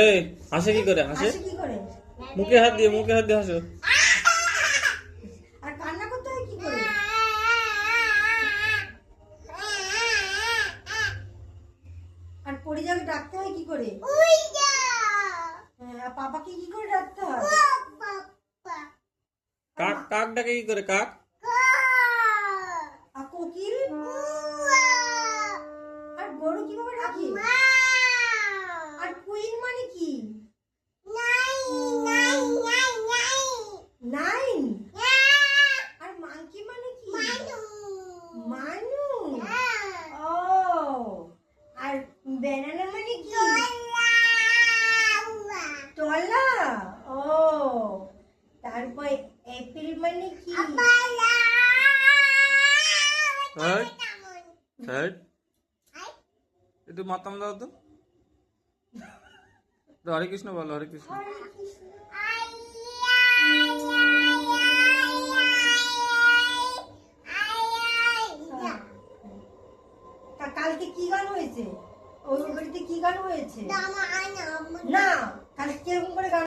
এই হাসে কি করে? হাসে হাসি কি করে? মুখে হাত দিয়ে হাসো। আর কান্না করতে হয় কি করে? আর পরিজাকে ডাকতে হয় কি করে? হ্যাঁ, আর পাপাকে কি করে ডাকতে হয়? কাক কাক ডাকে কি করে? কাক আর কোকিল? আর গরু কিভাবে ডাকি? আর কুইন মানে কি? নাইন। আর মাংকি মানে কি? মানু। ও, আর ব্যানানা মানে কি? তলা। ও, তারপর এপ্রিল মানে কি? একটু মাতাম দাও তো। হরে কৃষ্ণ বলো, হরে কৃষ্ণ। হরে কৃষ্ণ। কালকে কি গান হয়েছে? ওই বাড়িতে কি গান হয়েছে? না, কালকে কিরকম করে গান